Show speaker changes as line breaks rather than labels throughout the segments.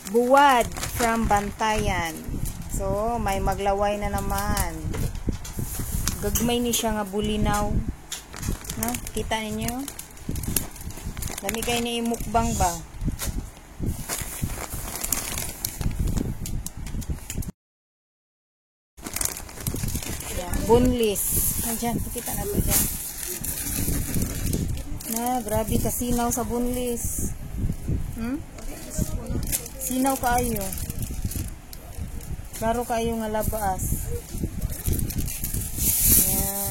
Buwad from Bantayan. So, may maglaway na naman. Gagmay ni siya nga bulinaw. No? Kita ninyo? Dami kayo ni imukbang ba? Bunlis. Ayan, pakita na to dyan. Na, grabe kasinaw sa bunlis. Sinaw kaayo. Klaro kaayo nga labas. Yeah.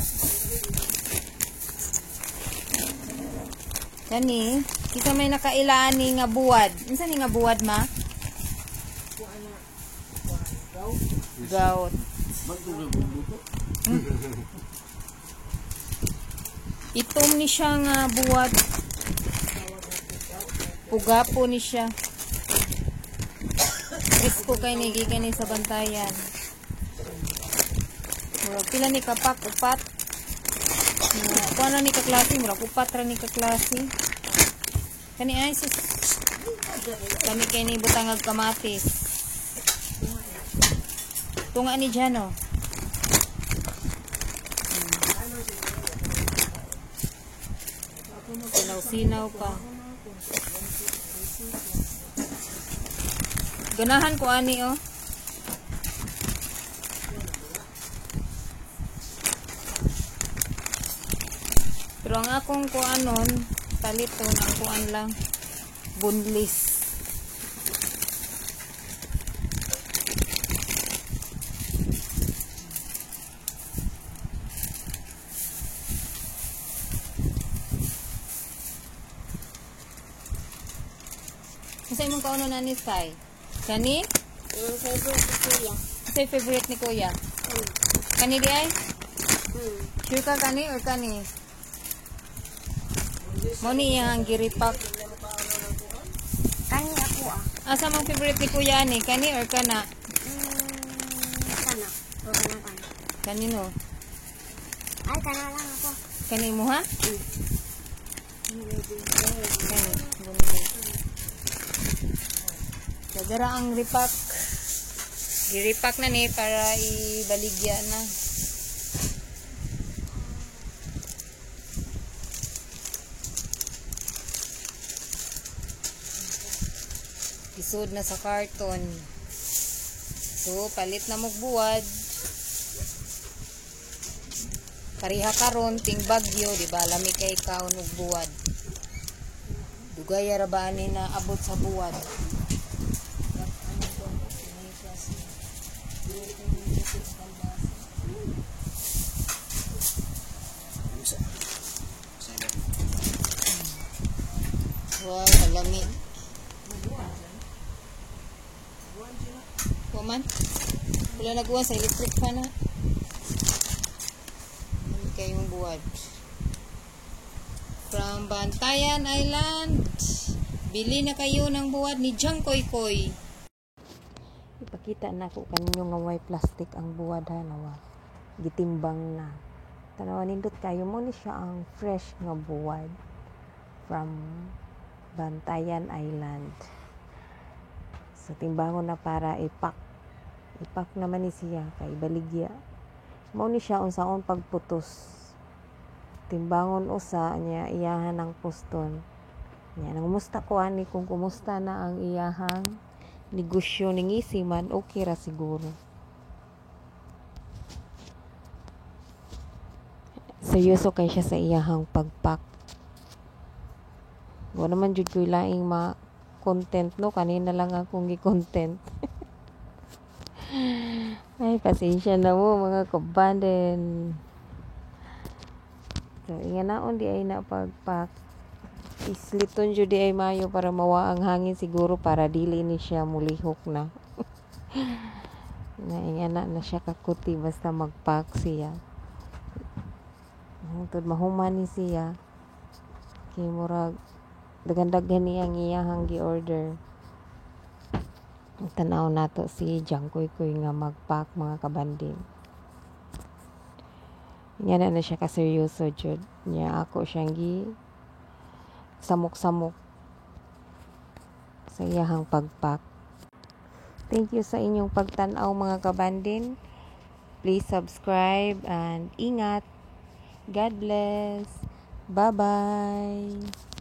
Kani, kita may nakailani nga buwad. Insa ni nga buwad ma? Gout. Itom ni siya nga buwad. Pugapo ni siya. Risko kay nigigay ni sa Bantayan. Murag pila ni kapak upat. Kuha na ni kaklase. Murag upat ra ni kaklase. Kani ay sus. Kami kay ni butangag kamatis. Tunga ni dyan o. Sinaw-sinaw pa. Ganahan ko ani oh. Pero ang akong kuanon, taliton ang kuan lang. Bunlis. Kasi imong kauno na ni Sai. Kani?
Yung favorite ni Kuya.
Kasi favorite ni Kuya. Kani di ay? Sure ka kani or kani? Mo ni yang giripak.
Kani ako ah.
Asa mong favorite ni Kuya ni? Kani or kana?
Kana. O kana kana.
Kani no?
Ay, kana lang ako.
Kani mo ha? Kani. Dara ang ripak. Giripak na ni para ibaligya na. Isod na sa karton. So, palit na magbuwad. Pariha karon ting bagyo, di ba? Lami kay kaon og buwad. Dugay ra ba ani na abot sa buwad? Wow, kalamit. Kuman? Wala nagawa sa electric fan na. Hindi kayong buwad. From Bantayan Island. Bili na kayo ng buwad ni Jang Koy Koy. Ipakita na ko kanyo nga may plastic ang buwad ha nawa. Gitimbang na. Tanawan nindot kayo mo ni siya ang fresh nga buwad from Bantayan Island. So timbangon na para ipak. Ipak naman ni siya kay baligya. Mao ni siya unsaon pagputos. Timbangon usa niya iyahan ang puston. Nya nangumusta ko ani kung kumusta na ang iyahang negosyo ning isiman, okay ra siguro. Seryoso kay siya sa iyahang pagpak. Wala naman jud ko laing ma-content no, kanina lang akong gi-content. Ay, pasensya na mo mga kabanden. So, inganaon di ay na pagpak. Isliton jud di ay mayo para mawa ang hangin siguro para dili ni siya mulihok na. Na ingana na siya kakuti basta magpak siya. Hangtod mahuman ni siya. Kay murag dagan-dagan niya ang iyahang gi-order. Tanaw nato si Jang Koy Koy nga magpak mga kabanding. Nga na siya kaseryoso jud. Nya ako siyang gi samok-samok sa iyahang pagpak. Thank you sa inyong pagtanaw mga kabandin. Please subscribe and ingat. God bless. Bye-bye.